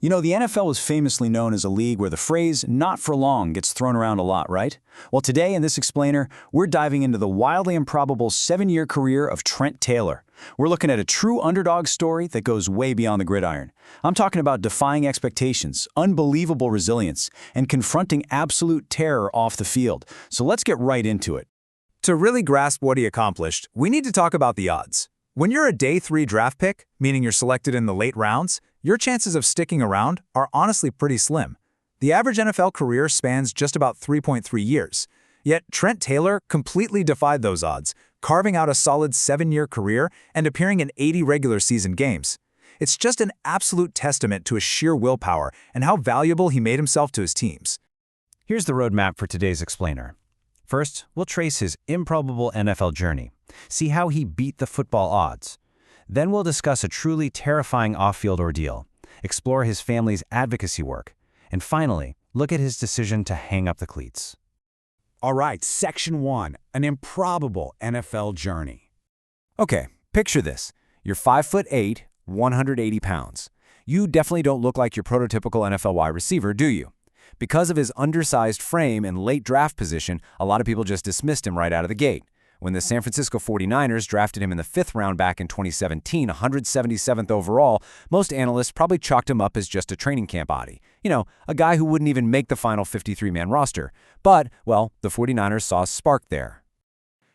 You know, the NFL is famously known as a league where the phrase, "not for long," gets thrown around a lot, right? Well, today in this explainer, we're diving into the wildly improbable 7-year career of Trent Taylor. We're looking at a true underdog story that goes way beyond the gridiron. I'm talking about defying expectations, unbelievable resilience, and confronting absolute terror off the field. So let's get right into it. To really grasp what he accomplished, we need to talk about the odds. When you're a day 3 draft pick, meaning you're selected in the late rounds, your chances of sticking around are honestly pretty slim. The average NFL career spans just about 3.3 years. Yet Trent Taylor completely defied those odds, carving out a solid 7-year career and appearing in 80 regular season games. It's just an absolute testament to his sheer willpower and how valuable he made himself to his teams. Here's the roadmap for today's explainer. First, we'll trace his improbable NFL journey, see how he beat the football odds. Then we'll discuss a truly terrifying off-field ordeal, explore his family's advocacy work, and finally, look at his decision to hang up the cleats. All right, Section 1, an improbable NFL journey. Okay, picture this. You're 5'8", 180 pounds. You definitely don't look like your prototypical NFL wide receiver, do you? Because of his undersized frame and late draft position, a lot of people just dismissed him right out of the gate. When the San Francisco 49ers drafted him in the 5th round back in 2017, 177th overall, most analysts probably chalked him up as just a training camp body. You know, a guy who wouldn't even make the final 53-man roster. But, well, the 49ers saw a spark there.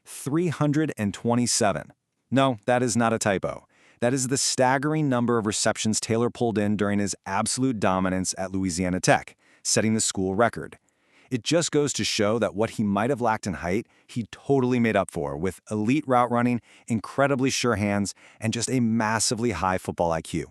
327. No, that is not a typo. That is the staggering number of receptions Taylor pulled in during his absolute dominance at Louisiana Tech, setting the school record. It just goes to show that what he might have lacked in height, he totally made up for with elite route running, incredibly sure hands, and just a massively high football IQ.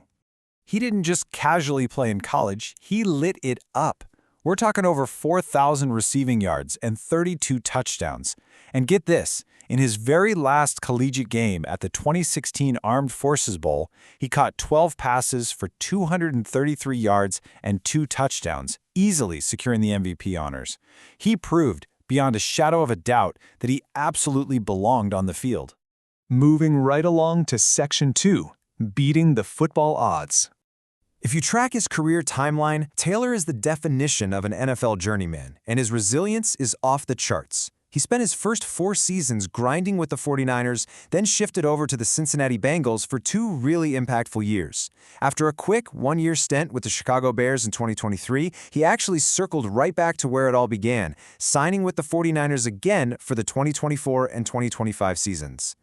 He didn't just casually play in college, he lit it up. We're talking over 4,000 receiving yards and 32 touchdowns. And get this, in his very last collegiate game at the 2016 Armed Forces Bowl, he caught 12 passes for 233 yards and 2 touchdowns, easily securing the MVP honors. He proved, beyond a shadow of a doubt, that he absolutely belonged on the field. Moving right along to Section 2, beating the football odds. If you track his career timeline, Taylor is the definition of an NFL journeyman, and his resilience is off the charts. He spent his first 4 seasons grinding with the 49ers, then shifted over to the Cincinnati Bengals for 2 really impactful years. After a quick 1-year stint with the Chicago Bears in 2023, he actually circled right back to where it all began, signing with the 49ers again for the 2024 and 2025 seasons.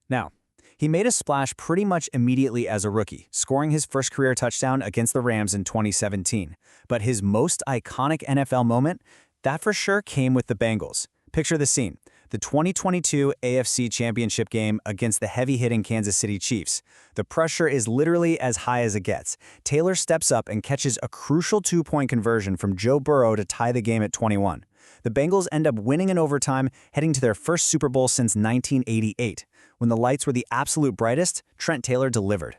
Now, he made a splash pretty much immediately as a rookie, scoring his first career touchdown against the Rams in 2017. But his most iconic NFL moment, that for sure came with the Bengals. Picture the scene, the 2022 AFC Championship game against the heavy-hitting Kansas City Chiefs. The pressure is literally as high as it gets. Taylor steps up and catches a crucial 2-point conversion from Joe Burrow to tie the game at 21. The Bengals end up winning in overtime, heading to their first Super Bowl since 1988. When the lights were the absolute brightest, Trent Taylor delivered.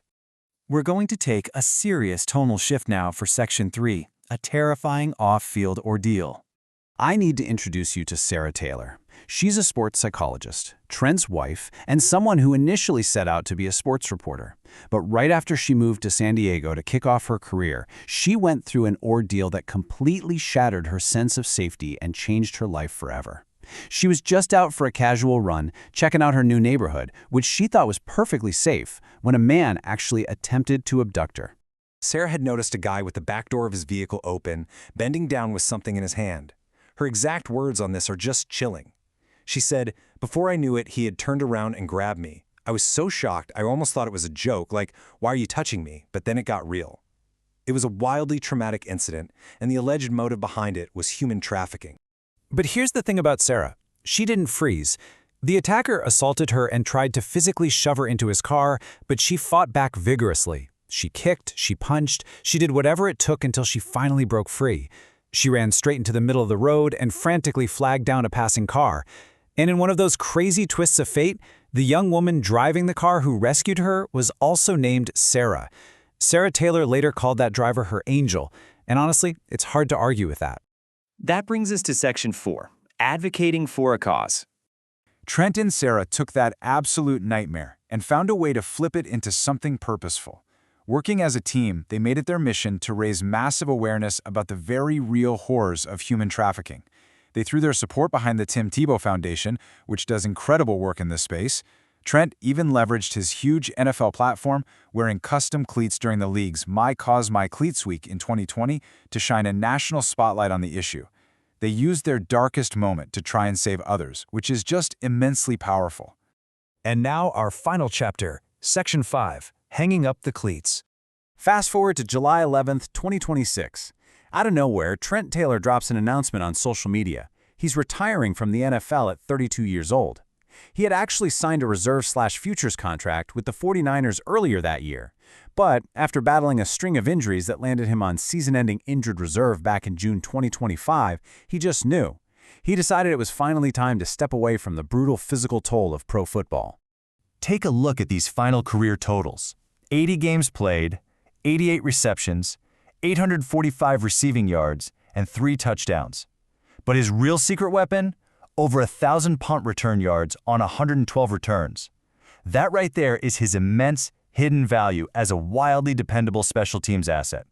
We're going to take a serious tonal shift now for Section 3, a terrifying off-field ordeal. I need to introduce you to Sarah Taylor. She's a sports psychologist, Trent's wife, and someone who initially set out to be a sports reporter. But right after she moved to San Diego to kick off her career, she went through an ordeal that completely shattered her sense of safety and changed her life forever. She was just out for a casual run, checking out her new neighborhood, which she thought was perfectly safe, when a man actually attempted to abduct her. Sarah had noticed a guy with the back door of his vehicle open, bending down with something in his hand. Her exact words on this are just chilling. She said, "Before I knew it, he had turned around and grabbed me. I was so shocked, I almost thought it was a joke, like, 'Why are you touching me?' But then it got real." It was a wildly traumatic incident, and the alleged motive behind it was human trafficking. But here's the thing about Sarah. She didn't freeze. The attacker assaulted her and tried to physically shove her into his car, but she fought back vigorously. She kicked, she punched, she did whatever it took until she finally broke free. She ran straight into the middle of the road and frantically flagged down a passing car. And in one of those crazy twists of fate, the young woman driving the car who rescued her was also named Sarah. Sarah Taylor later called that driver her angel, and honestly, it's hard to argue with that. That brings us to Section 4, advocating for a cause. Trent and Sarah took that absolute nightmare and found a way to flip it into something purposeful. Working as a team, they made it their mission to raise massive awareness about the very real horrors of human trafficking. They threw their support behind the Tim Tebow Foundation, which does incredible work in this space. Trent even leveraged his huge NFL platform, wearing custom cleats during the league's My Cause My Cleats Week in 2020 to shine a national spotlight on the issue. They used their darkest moment to try and save others, which is just immensely powerful. And now our final chapter, Section 5, Hanging Up the Cleats. Fast forward to July 11th, 2026. Out of nowhere, Trent Taylor drops an announcement on social media. He's retiring from the NFL at 32 years old. He had actually signed a reserve/futures contract with the 49ers earlier that year. But after battling a string of injuries that landed him on season-ending injured reserve back in June 2025, he just knew. He decided it was finally time to step away from the brutal physical toll of pro football. Take a look at these final career totals. 80 games played, 88 receptions, 845 receiving yards, and 3 touchdowns. But his real secret weapon? Over 1,000 punt return yards on 112 returns. That right there is his immense hidden value as a wildly dependable special teams asset.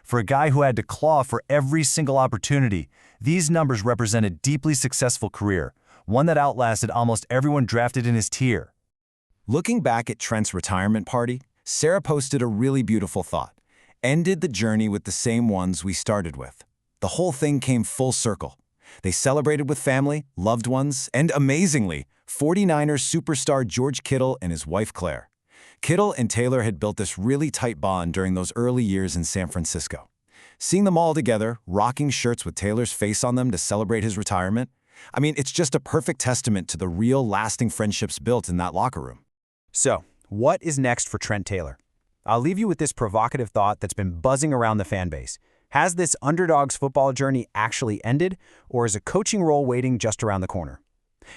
For a guy who had to claw for every single opportunity, these numbers represent a deeply successful career, one that outlasted almost everyone drafted in his tier. Looking back at Trent's retirement party, Sarah posted a really beautiful thought. Ended the journey with the same ones we started with. The whole thing came full circle. They celebrated with family, loved ones, and amazingly, 49ers superstar George Kittle and his wife Claire. Kittle and Taylor had built this really tight bond during those early years in San Francisco. Seeing them all together, rocking shirts with Taylor's face on them to celebrate his retirement, it's just a perfect testament to the real lasting friendships built in that locker room. So, what is next for Trent Taylor? I'll leave you with this provocative thought that's been buzzing around the fan base. Has this underdog's football journey actually ended, or is a coaching role waiting just around the corner?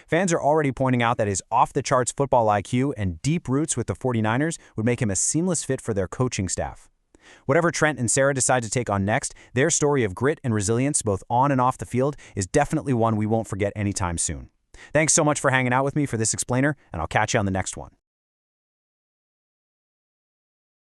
Fans are already pointing out that his off-the-charts football IQ and deep roots with the 49ers would make him a seamless fit for their coaching staff. Whatever Trent and Sarah decide to take on next, their story of grit and resilience, both on and off the field, is definitely one we won't forget anytime soon. Thanks so much for hanging out with me for this explainer, and I'll catch you on the next one.